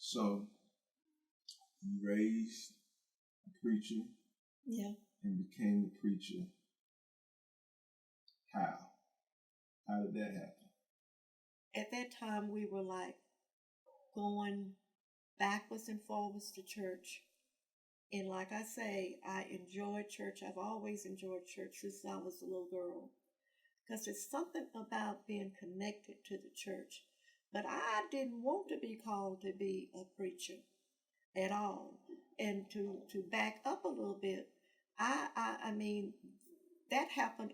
So you raised a preacher. Yeah. And became a preacher. How? How did that happen? At that time, we were like going backwards and forwards to church. And like I say, I enjoyed church. I've always enjoyed church since I was a little girl. Because there's something about being connected to the church. But I didn't want to be called to be a preacher at all. And to back up a little bit, I mean, that happened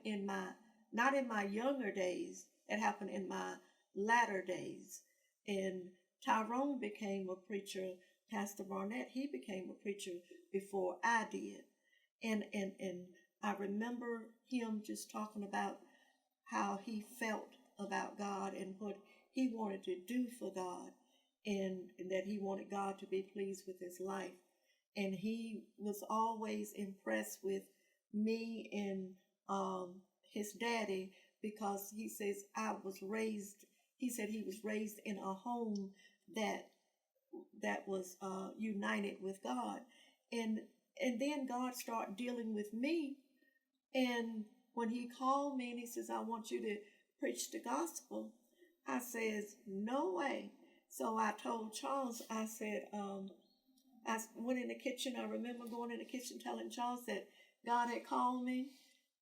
not in my younger days. It happened in my latter days. And Tyrone became a preacher. Pastor Barnette, he became a preacher before I did. And I remember him just talking about how he felt about God and what he wanted to do for God, and that he wanted God to be pleased with his life. And he was always impressed with me and his daddy, because he says he said he was raised in a home that was united with God. And then God started dealing with me. And when he called me and he says, I want you to preach the gospel, I says, no way. So I told Charles, I said, I went in the kitchen. I remember going in the kitchen telling Charles that God had called me.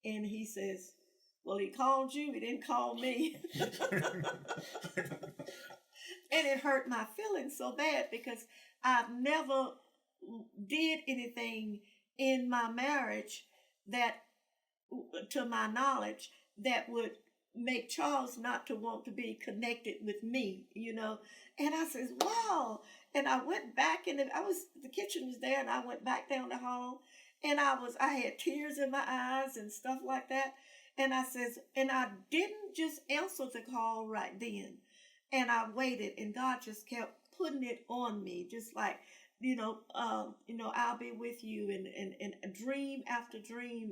And he says, well, he called you. He didn't call me. And it hurt my feelings so bad, because I've never did anything in my marriage that, to my knowledge, that would make Charles not to want to be connected with me, And I says, wow. And I went back the kitchen was there, and I went back down the hall, and I had tears in my eyes and stuff like that. And I says, and I didn't just answer the call right then. And I waited, and God just kept putting it on me, just like, I'll be with you, and a dream after dream.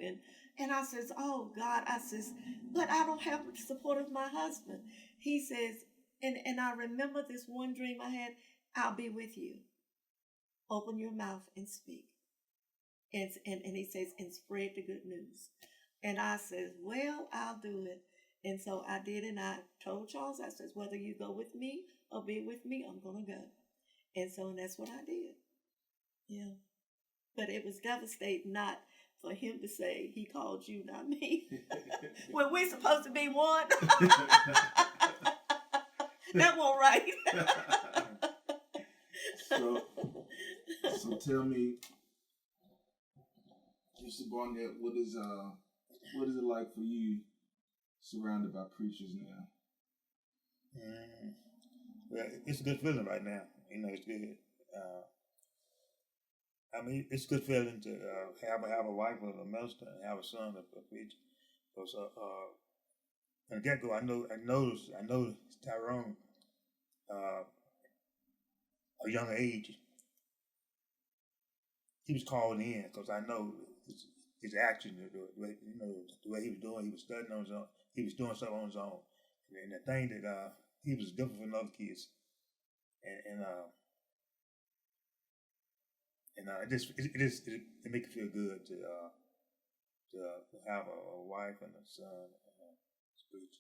And I says, oh God, I says, but I don't have the support of my husband. He says, and I remember this one dream I had, I'll be with you. Open your mouth and speak. And he says, and spread the good news. And I says, well, I'll do it. And so I did, and I told Charles, I says, whether you go with me or be with me, I'm going to go. And that's what I did. Yeah. But it was devastating not for him to say he called you, not me. When we're supposed to be one. That won't right. So tell me, Mr. Barnette, what is it like for you surrounded by preachers now? Well, it's a good feeling right now. It's good. It's a good feeling to have a wife of a minister and have a son of a preacher. Because from the get go, I know Tyrone, a young age, he was called in, because I know his action, the way he was doing. He was studying on his own. He was doing stuff on his own, and the thing that he was different from other kids, and it makes you feel good to have a wife and a son to preach.